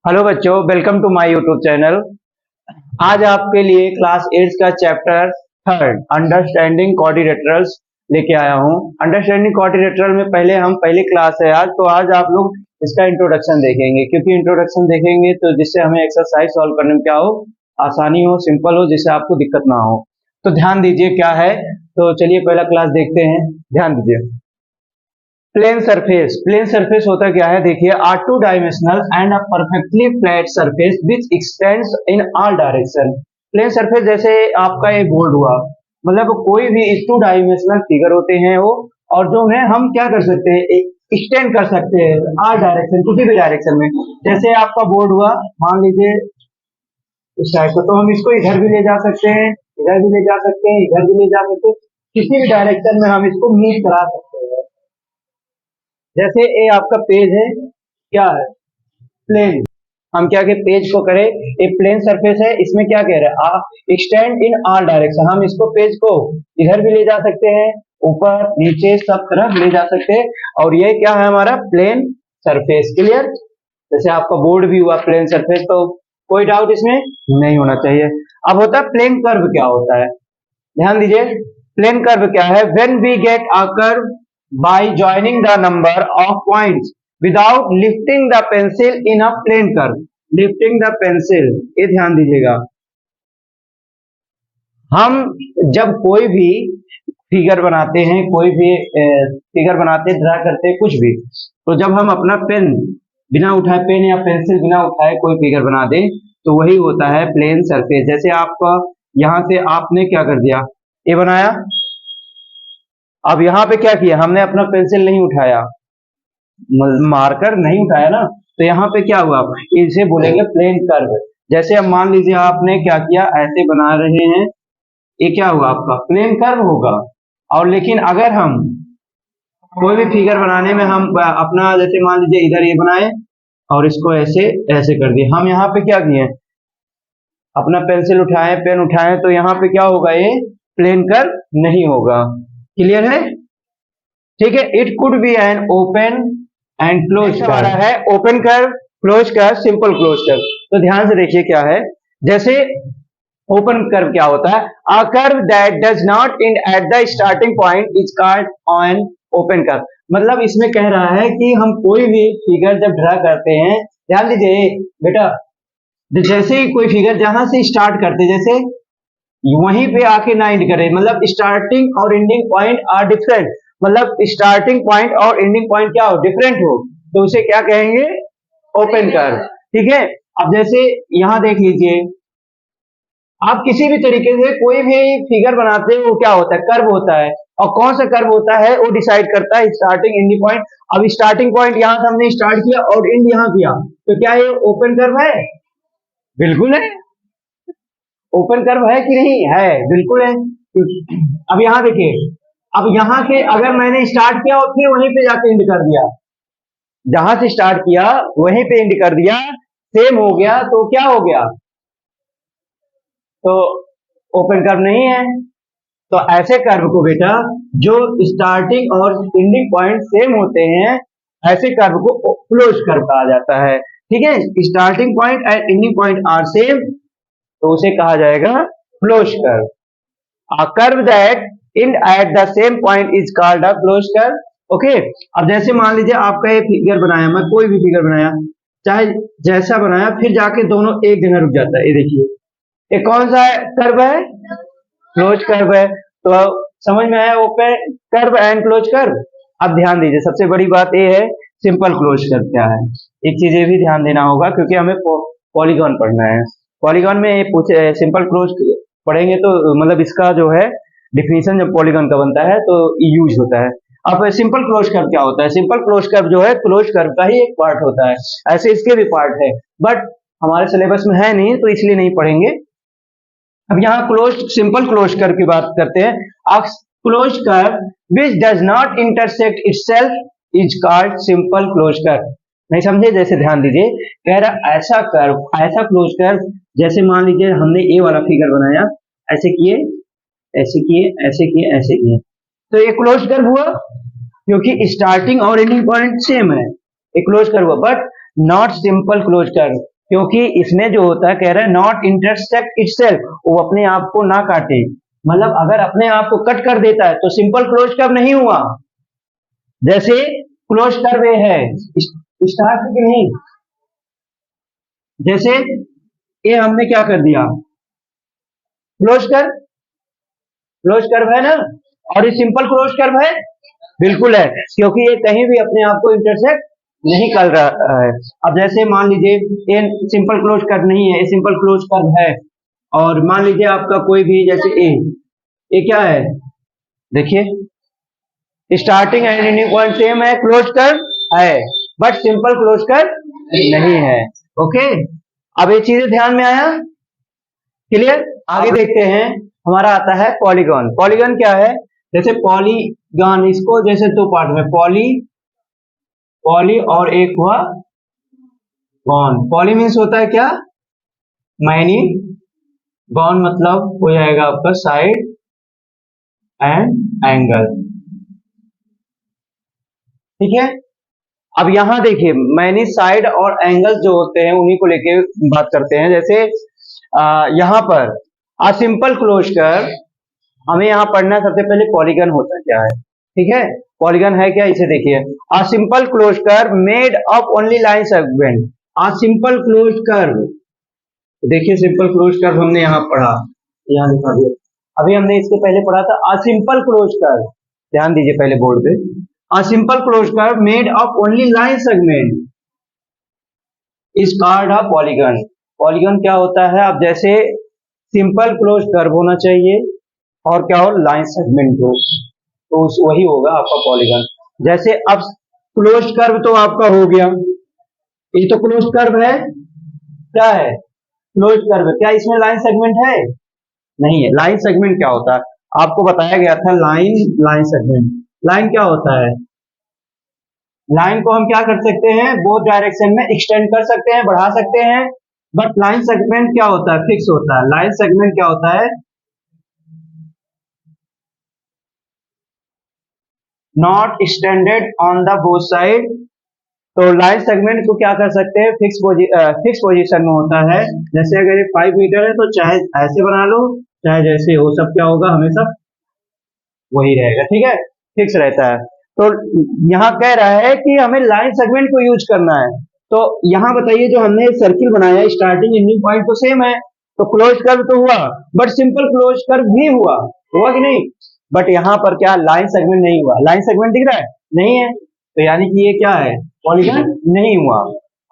Hello बच्चों, welcome to my YouTube channel. आज आपके लिए क्लास 8 का चैप्टर थर्ड अंडरस्टैंडिंग क्वाड्रिलेटरल्स लेके आया हूँ। अंडरस्टैंडिंग क्वाड्रिलेटरल में पहली क्लास है आज, तो आज आप लोग इसका इंट्रोडक्शन देखेंगे, क्योंकि इंट्रोडक्शन देखेंगे तो जिससे हमें एक्सरसाइज सॉल्व करने में क्या हो, आसानी हो, सिंपल हो, जिससे आपको दिक्कत ना हो। तो ध्यान दीजिए क्या है। तो चलिए पहला क्लास देखते हैं, ध्यान दीजिए। प्लेन सरफेस होता क्या है, देखिए, are two dimensional and a perfectly flat surface which extends in all direction. Plane surface जैसे आपका ये बोर्ड हुआ, मतलब कोई भी टू डायमेंशनल फिगर होते हैं वो, और जो है हम क्या कर सकते हैं, एक्सटेंड कर सकते हैं ऑल डायरेक्शन, किसी भी डायरेक्शन में। जैसे आपका बोर्ड हुआ, मान लीजिए इस टाइप का, तो हम इसको इधर भी ले जा सकते हैं, इधर भी ले जा सकते हैं, इधर भी ले जा सकते हैं, किसी भी डायरेक्शन में हम इसको मूव करा सकते हैं। जैसे ये आपका पेज है, क्या है, प्लेन। हम क्या के पेज को करें, एक प्लेन सरफेस है, इसमें क्या कह रहे हैं, आप एक्सटेंड इन ऑल डायरेक्शन। हम इसको पेज को इधर भी ले जा सकते हैं, ऊपर नीचे सब तरफ ले जा सकते हैं, और ये क्या है हमारा प्लेन सरफेस। क्लियर। जैसे आपका बोर्ड भी हुआ प्लेन सरफेस, तो कोई डाउट इसमें नहीं होना चाहिए। अब होता है प्लेन कर्व, क्या होता है, ध्यान दीजिए। प्लेन कर्व क्या है, when we get a curve by joining the number of points without lifting the pencil in a plane curve। lifting the pencil, ये ध्यान दीजिएगा। हम जब कोई भी फिगर बनाते हैं, कोई भी फिगर बनाते, ड्रा करते हैं, कुछ भी, तो जब हम अपना पेन बिना उठाए, पेन या पेंसिल बिना उठाए कोई फिगर बना दें, तो वही होता है प्लेन सरफेस। जैसे आपका यहां से आपने क्या कर दिया, ये बनाया, अब यहाँ पे क्या किया, हमने अपना पेंसिल नहीं उठाया, मार्कर नहीं उठाया ना, तो यहाँ पे क्या हुआ, इसे बोलेंगे प्लेन कर्व। जैसे अब मान लीजिए आपने क्या किया, ऐसे बना रहे हैं, ये क्या हुआ, आपका प्लेन कर्व होगा। और लेकिन अगर हम कोई भी फिगर बनाने में हम अपना, जैसे मान लीजिए इधर ये बनाए और इसको ऐसे ऐसे कर दिए, हम यहाँ पे क्या किए, अपना पेंसिल उठाए, पेन उठाए, तो यहाँ पे क्या होगा, ये प्लेन कर्व नहीं होगा। क्लियर है, ठीक है। It could be an open and close curve है, open curve, close curve, simple close curve. तो ध्यान से देखिए क्या है। जैसे ओपन कर्व क्या होता है, a curve that does not and at the starting point is called an open curve. मतलब इसमें कह रहा है कि हम कोई भी फिगर जब ड्रा करते हैं, ध्यान दीजिए बेटा, जैसे ही कोई फिगर जहां से स्टार्ट करते, जैसे वहीं पे आके ना एंड करे, मतलब स्टार्टिंग और एंडिंग पॉइंट आर डिफरेंट, मतलब स्टार्टिंग पॉइंट और एंडिंग पॉइंट क्या हो, डिफरेंट हो, तो उसे क्या कहेंगे, ओपन कर्व। ठीक है। अब जैसे यहां देख लीजिए, आप किसी भी तरीके से कोई भी फिगर बनाते हैं, वो क्या होता है, कर्व होता है, और कौन सा कर्व होता है वो डिसाइड करता है स्टार्टिंग एंडिंग पॉइंट। अब स्टार्टिंग पॉइंट यहां से हमने स्टार्ट किया और एंड यहां किया, तो क्या ये ओपन कर्व है, बिल्कुल है। ओपन कर्व है कि नहीं है, बिल्कुल है। अब यहां देखिए, अब यहां से अगर मैंने स्टार्ट किया और फिर वहीं पे जाके एंड कर दिया, जहां से स्टार्ट किया वहीं पे एंड कर दिया, सेम हो गया, तो क्या हो गया, तो ओपन कर्व नहीं है। तो ऐसे कर्व को बेटा, जो स्टार्टिंग और एंडिंग पॉइंट सेम होते हैं, ऐसे कर्व को क्लोज कर्व कहा जाता है। ठीक है, starting point and ending point are same, तो उसे कहा जाएगा close curve. A curve that end at the same point is called a closed curve। Okay. अब जैसे मान लीजिए आपका ये फिगर बनाया, मैं कोई भी फिगर बनाया, चाहे जैसा बनाया, फिर जाके दोनों एक जगह रुक जाता है, ये देखिए, ये कौन सा कर्व है, क्लोज कर्व है। तो समझ में आया open curve and close curve. अब ध्यान दीजिए, सबसे बड़ी बात ये है, सिंपल क्लोज कर्व क्या है। एक चीज ये भी ध्यान देना होगा, क्योंकि हमें पॉलीगॉन पढ़ना है। पॉलीगॉन में ये पूछे सिंपल क्लोज पढ़ेंगे, तो मतलब इसका जो है डिफिनीशन जब पॉलीगॉन का बनता है तो यूज होता है। अब सिंपल क्लोज कर्व क्या होता है, सिंपल क्लोज कर्व जो है क्लोज कर्व का ही एक पार्ट होता है, ऐसे इसके भी पार्ट है, बट हमारे सिलेबस में है नहीं, तो इसलिए नहीं पढ़ेंगे। अब यहाँ क्लोज, सिंपल क्लोज कर्व की बात करते हैं। अब close curve which does not intersect itself is called simple close curve. नहीं समझे, जैसे ध्यान दीजिए, कह रहा ऐसा कर्व, ऐसा क्लोज कर्व, जैसे मान लीजिए हमने ए वाला फिगर बनाया, ऐसे किए, ऐसे किए, ऐसे किए, ऐसे किए, तो ये क्लोज कर्व हुआ, क्योंकि स्टार्टिंग और एंडिंग पॉइंट सेम है, ये क्लोज कर्व हुआ, but not simple close curve. क्योंकि इसमें जो होता है कह रहा है नॉट इंटरसेक्ट इटसेल्फ, वो अपने आप को ना काटे, मतलब अगर अपने आप को कट कर देता है तो सिंपल क्लोज कर्व नहीं हुआ। जैसे क्लोज कर्व है स्टार्ट की नहीं, जैसे ये हमने क्या कर दिया क्लोज कर्व, क्लोज कर्व है ना, और ये सिंपल क्लोज कर्व है, बिल्कुल है, क्योंकि ये कहीं भी अपने आप को इंटरसेक्ट नहीं कर रहा है। अब जैसे मान लीजिए ये सिंपल क्लोज कर्व नहीं है, ये सिंपल क्लोज कर्व है, और मान लीजिए आपका कोई भी जैसे ए क्या है, देखिए starting and ending point same है, क्लोज कर्व है, बट सिंपल क्लोज कर्व नहीं है। ओके, अब ये चीजें ध्यान में आया, क्लियर। आगे देखते हैं, हमारा आता है पॉलीगॉन। पॉलीगॉन क्या है, जैसे पॉलीगॉन, इसको जैसे दो पार्ट में पॉली और एक हुआ गॉन। पॉली मीन्स होता है क्या, मैनी, गॉन मतलब हो जाएगा आपका साइड एंड एंगल, ठीक है। अब यहां देखिए मैनी साइड और एंगल जो होते हैं उन्हीं को लेके बात करते हैं। जैसे यहां पर अ सिंपल क्लोज कर्व, हमें यहां पढ़ना सबसे पहले पॉलीगन होता क्या है, ठीक है। पॉलीगन है क्या, इसे देखिए, a simple close curve made of only line segment. A simple close curve, देखिए सिंपल क्लोज कर्व हमने यहाँ पढ़ा, यहाँ लिखा दिया, अभी हमने इसके पहले पढ़ा था अ सिंपल क्लोज कर्व, ध्यान दीजिए पहले बोर्ड पे, a simple close curve made of only line segment is called a polygon. Polygon क्या होता है, अब जैसे सिंपल क्लोज कर्व होना चाहिए और क्या हो, लाइन सेगमेंट हो, तो वही होगा आपका पॉलीगन। जैसे अब क्लोज कर्व तो आपका हो गया, ये तो क्लोज कर्व है, क्या है क्लोज कर्व, क्या इसमें लाइन सेगमेंट है, नहीं है। लाइन सेगमेंट क्या होता है, आपको बताया गया था, लाइन सेगमेंट, लाइन क्या होता है, लाइन को हम क्या कर सकते हैं, बोथ डायरेक्शन में एक्सटेंड कर सकते हैं, बढ़ा सकते हैं, बट लाइन सेगमेंट क्या होता है, फिक्स होता है। लाइन सेगमेंट क्या होता है, not extended on the both side. तो लाइन सेगमेंट को क्या कर सकते हैं, फिक्स पोजीशन में होता है। जैसे अगर ये 5 मीटर है तो चाहे ऐसे बना लो चाहे जैसे हो, सब क्या होगा, हमेशा वही रहेगा, ठीक है, फिक्स रहता है। तो यहाँ कह रहा है कि हमें लाइन सेगमेंट को यूज करना है। तो यहाँ बताइए, जो हमने सर्किल बनाया स्टार्टिंग एंडिंग पॉइंट तो सेम है, तो क्लोज कर्व तो हुआ, बट सिंपल क्लोज कर्व भी हुआ कि नहीं, बट यहाँ पर क्या लाइन सेगमेंट नहीं हुआ। लाइन सेगमेंट दिख रहा है, नहीं है, तो यानी कि ये क्या है, पॉलीगन नहीं हुआ।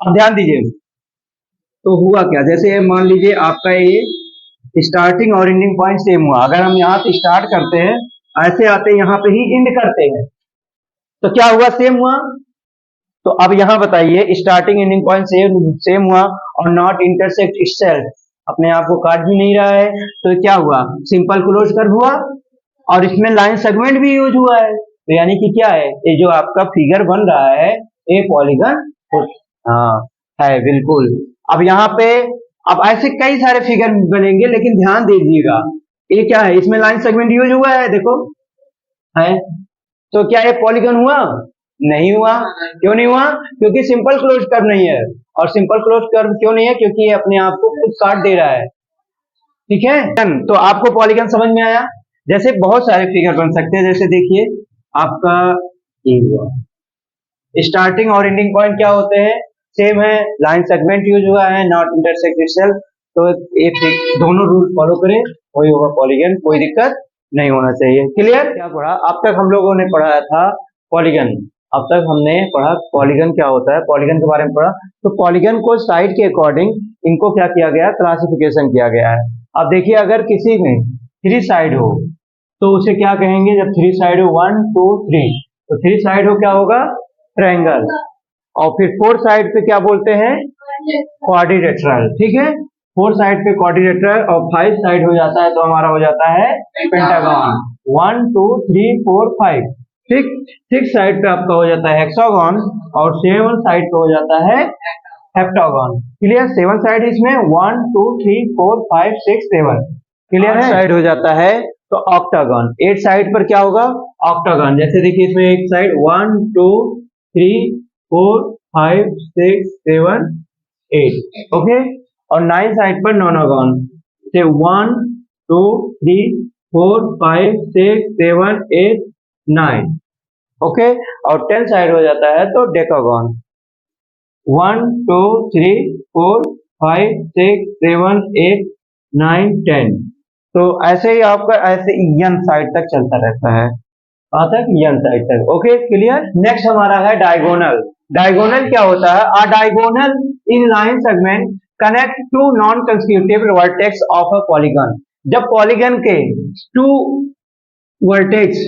अब ध्यान दीजिए, तो हुआ क्या, जैसे मान लीजिए आपका ये स्टार्टिंग और एंडिंग पॉइंट सेम हुआ, अगर हम यहाँ से स्टार्ट करते हैं ऐसे आते यहाँ पे ही एंड करते हैं, तो क्या हुआ, सेम हुआ। तो अब यहाँ बताइए स्टार्टिंग एंडिंग पॉइंट सेम हुआ और नॉट इंटरसेक्ट इटसेल्फ, अपने आप को काट भी नहीं रहा है, तो क्या हुआ, सिंपल क्लोज कर्व हुआ और इसमें लाइन सेगमेंट भी यूज हुआ है, तो यानी कि क्या है, ये जो आपका फिगर बन रहा है ये पॉलीगन, हाँ है, बिल्कुल। अब यहाँ पे अब ऐसे कई सारे फिगर बनेंगे, लेकिन ध्यान दीजिएगा ये क्या है, इसमें लाइन सेगमेंट यूज हुआ है, देखो है, तो क्या ये पॉलीगन हुआ, नहीं हुआ। क्यों नहीं हुआ, क्योंकि सिंपल क्लोज कर्व नहीं है, और सिंपल क्लोज कर्व क्यों नहीं है, क्योंकि ये अपने आप को खुद काट दे रहा है, ठीक है। तो आपको पॉलीगन समझ में आया। जैसे बहुत सारे फिगर बन सकते हैं, जैसे देखिए आपका ये हुआ, स्टार्टिंग और एंडिंग पॉइंट क्या होते हैं, सेम है, लाइन सेगमेंट यूज हुआ है, नॉट इंटरसेक्ट इटसेल्फ, तो एक दोनों रूल फॉलो करें वही होगा पॉलीगन, कोई दिक्कत नहीं होना चाहिए। क्लियर, क्या पढ़ा अब तक हम लोगों ने, पढ़ाया था पॉलीगन, अब तक हमने पढ़ा पॉलीगन क्या होता है, पॉलीगन के बारे में पढ़ा। तो पॉलीगन को साइड के अकॉर्डिंग इनको क्या किया गया, क्लासिफिकेशन किया गया है। अब देखिए अगर किसी में 3 साइड हो तो उसे क्या कहेंगे, जब 3 साइड हो 1 2 3, तो 3 साइड हो क्या होगा, ट्रायंगल, और फिर 4 साइड पे क्या बोलते हैं, क्वाड्रिलेटरल, ठीक है, 4 साइड पे क्वाड्रिलेटरल, और 5 साइड हो जाता है तो हमारा हो जाता है पेंटागन, 1 2 3 4 5, ठीक। 6 साइड पे आपका हो जाता है हेक्सागन, और 7 साइड पे हो जाता है हेप्टागन। क्लियर, 7 साइड इसमें 1 2 3 4 5 6 7, क्लियर है, साइड हो जाता है तो ऑक्टागन। 8 साइड पर क्या होगा, ऑक्टागन। जैसे देखिए इसमें एक साइड 1 2 3 4 5 6 7 8, ओके। और 9 साइड पर नॉनागॉन से 1 2 3 4 5 6 7 8 9, ओके। और 10 साइड हो जाता है तो डेकागॉन 1 2 3 4 5 6 7 8 9 10। तो ऐसे ही आपका ऐसे n साइड तक चलता रहता है, आता है n साइड तक, ओके क्लियर। नेक्स्ट हमारा है डायगोनल। डायगोनल क्या होता है? A diagonal in line segment connect to non consecutive vertex of a polygon. जब पॉलीगन के टू वर्टेक्स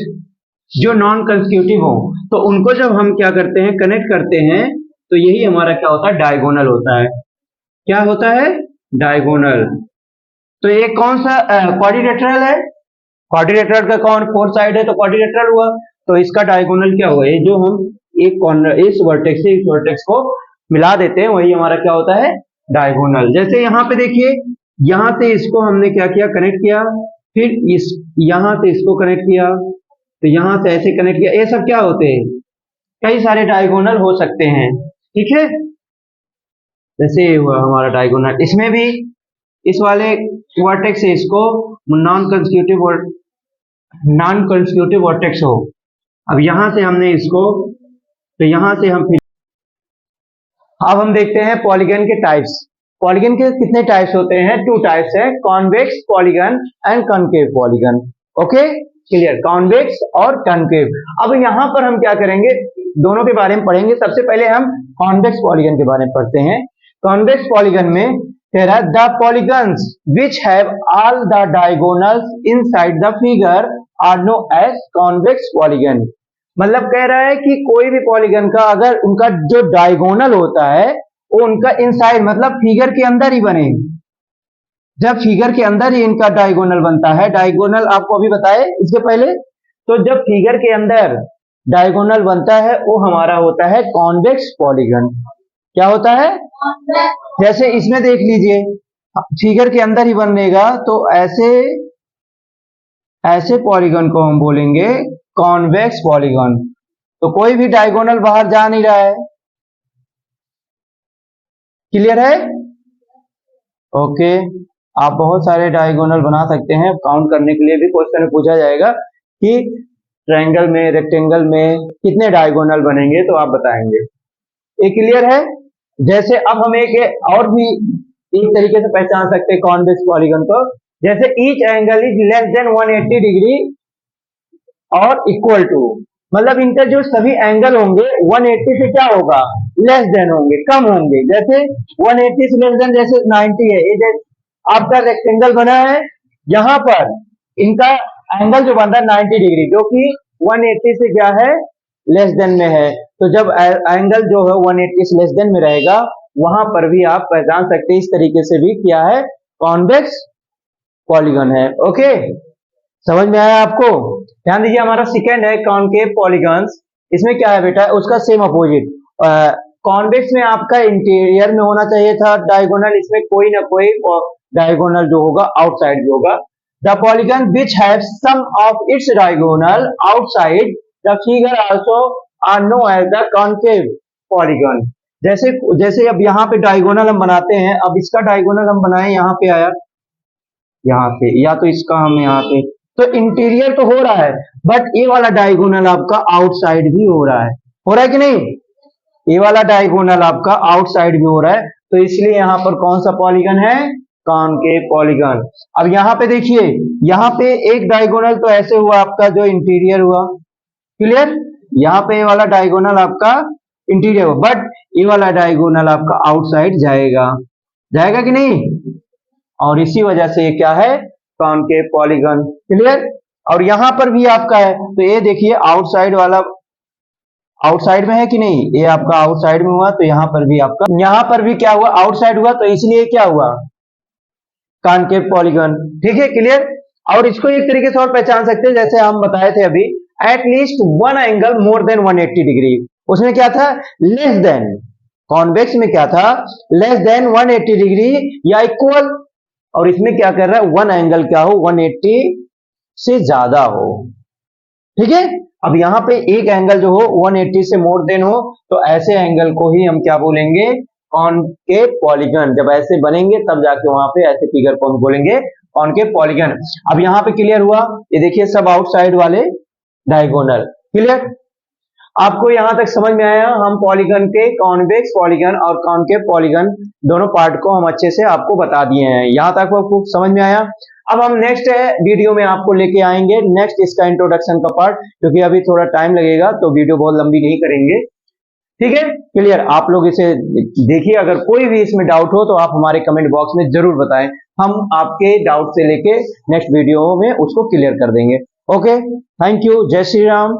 जो नॉन कंसेक्यूटिव हो तो उनको जब हम क्या करते हैं, कनेक्ट करते हैं, तो यही हमारा क्या होता है, डायगोनल होता है। क्या होता है? डायगोनल। तो ये कौन सा क्वाड्रिलेटरल है? क्वाड्रिलेटरल का कौन फोर साइड है तो क्वाड्रिलेटरल हुआ। तो इसका डायगोनल क्या हुआ? ये जो हम एक कॉर्नर इस वर्टेक्स से इस वर्टेक्स को मिला देते हैं वही हमारा क्या होता है, डायगोनल। जैसे यहाँ पे देखिए, यहाँ से इसको हमने क्या किया, कनेक्ट किया, फिर इस यहाँ से इसको कनेक्ट किया, तो यहाँ से ऐसे कनेक्ट किया। ये सब क्या होते हैं? कई सारे डायगोनल हो सकते हैं, ठीक है। जैसे हुआ हमारा डायगोनल, इसमें भी इस वाले वर्टेक्स से इसको नॉन कंसेक्यूटिव वर्टेक्स हो। अब यहां से हमने इसको, तो यहां से हम फिर अब हम देखते हैं पॉलीगन के टाइप्स। पॉलीगन के कितने टाइप्स होते हैं? 2 टाइप्स है, convex polygon and concave polygon, okay clear, convex और कॉनकेव। अब यहां पर हम क्या करेंगे, दोनों के बारे में पढ़ेंगे। सबसे पहले हम कॉन्वेक्स पॉलीगन के बारे में पढ़ते हैं। कॉन्वेक्स पॉलीगन में कह रहा है the polygons which have all the diagonals inside the figure are known as convex polygon. मतलब कह रहा है कि कोई भी पॉलीगन का अगर उनका जो डायगोनल होता है वो उनका इनसाइड मतलब फिगर के अंदर ही बने। जब फिगर के अंदर ही इनका डायगोनल बनता है, डायगोनल आपको अभी बताए इसके पहले, तो जब फिगर के अंदर डायगोनल बनता है वो हमारा होता है कॉन्वेक्स पॉलीगन। क्या होता है? जैसे इसमें देख लीजिए, फिगर के अंदर ही बनेगा तो ऐसे पॉलीगन को हम बोलेंगे कॉन्वेक्स पॉलीगन। तो कोई भी डायगोनल बाहर जा नहीं रहा है, क्लियर है? ओके, आप बहुत सारे डायगोनल बना सकते हैं। काउंट करने के लिए भी क्वेश्चन में पूछा जाएगा कि ट्रायंगल में, रेक्टेंगल में कितने डायगोनल बनेंगे, तो आप बताएंगे। ये क्लियर है? जैसे अब हम एक और भी एक तरीके से पहचान सकते हैं कॉन्वेक्स पॉलीगन को। जैसे each angle is less than 180 degree और इक्वल टू, मतलब इनका जो सभी एंगल होंगे 180 से क्या होगा, लेस देन होंगे, कम होंगे। जैसे 180 से लेस देन जैसे 90 है, ये आपका रेक्टेंगल बना है, यहाँ पर इनका एंगल जो बन रहा है 90 डिग्री, जो कि 180 से क्या है, लेस देन में है। तो जब एंगल जो है 180 से लेस देन में रहेगा, वहां पर भी आप पहचान सकते हैं इस तरीके से भी क्या है, कॉन्वेक्स पॉलीगन है। ओके, समझ में आया आपको? ध्यान दीजिए, हमारा सेकंड है कॉनकेव पॉलीगन्स। इसमें क्या है बेटा, उसका सेम अपोजिट। कॉन्वेक्स में आपका इंटीरियर में होना चाहिए था डायगोनल, इसमें कोई ना कोई डायगोनल जो होगा आउटसाइड भी होगा। The polygon which have some of its diagonal outside the figure also are known as the concave polygon. जैसे जैसे अब यहाँ पे डायगोनल हम बनाते हैं, अब इसका डायगोनल हम बनाए, यहाँ पे आया, यहाँ पे, या तो इसका हम यहाँ पे, तो इंटीरियर तो हो रहा है, बट ये वाला डायगोनल आपका आउटसाइड भी हो रहा है। हो रहा है कि नहीं? ये वाला डायगोनल आपका आउटसाइड भी हो रहा है, तो इसलिए यहाँ पर कौन सा पॉलीगन है, कॉनकेव पॉलीगन। अब यहाँ पे देखिए, यहाँ पे एक डायगोनल तो ऐसे हुआ आपका जो इंटीरियर हुआ, क्लियर। यहाँ पे ये वाला डायगोनल आपका इंटीरियर हुआ, बट ये वाला डायगोनल आपका आउटसाइड जाएगा, जाएगा कि नहीं? और इसी वजह से ये क्या है, कॉनकेव पॉलीगन, क्लियर। और यहां पर भी आपका है, तो ये देखिए आउटसाइड वाला आउटसाइड में है कि नहीं, ये आपका आउटसाइड में हुआ, तो यहां पर भी आपका, यहां पर भी क्या हुआ, आउटसाइड हुआ, तो इसलिए क्या हुआ, कॉनकेव पॉलीगन, ठीक है क्लियर। और इसको एक तरीके से और पहचान सकते हैं, जैसे हम बताए थे अभी, at least one angle more than 180 degree, उसमें क्या था, लेस देन। कॉन्वेक्स में क्या था, लेस देन 180 डिग्री या इक्वल, और इसमें क्या कर रहा है, वन एंगल क्या हो, 180 से ज्यादा हो, ठीक है। अब यहाँ पे एक एंगल जो हो 180 से मोर देन हो, तो ऐसे एंगल को ही हम क्या बोलेंगे, कॉनकेव पॉलीगन, जब ऐसे बनेंगे तब जाके वहां पे ऐसे फिगर को हम बोलेंगे कॉनकेव पॉलीगन। अब यहाँ पे क्लियर हुआ, ये देखिए सब आउटसाइड वाले डायगोनल। क्लियर, आपको यहां तक समझ में आया? हम पॉलीगन के कॉन्वेक्स पॉलीगन और कॉनकेव पॉलीगन दोनों पार्ट को हम अच्छे से आपको बता दिए हैं। यहां तक आपको समझ में आया? अब हम नेक्स्ट वीडियो में आपको लेके आएंगे नेक्स्ट इसका इंट्रोडक्शन का पार्ट, क्योंकि अभी थोड़ा टाइम लगेगा तो वीडियो बहुत लंबी नहीं करेंगे। ठीक है, क्लियर? आप लोग इसे देखिए, अगर कोई भी इसमें डाउट हो तो आप हमारे कमेंट बॉक्स में जरूर बताएं, हम आपके डाउट से लेके नेक्स्ट वीडियो में उसको क्लियर कर देंगे। ओके, थैंक यू, जय श्री राम।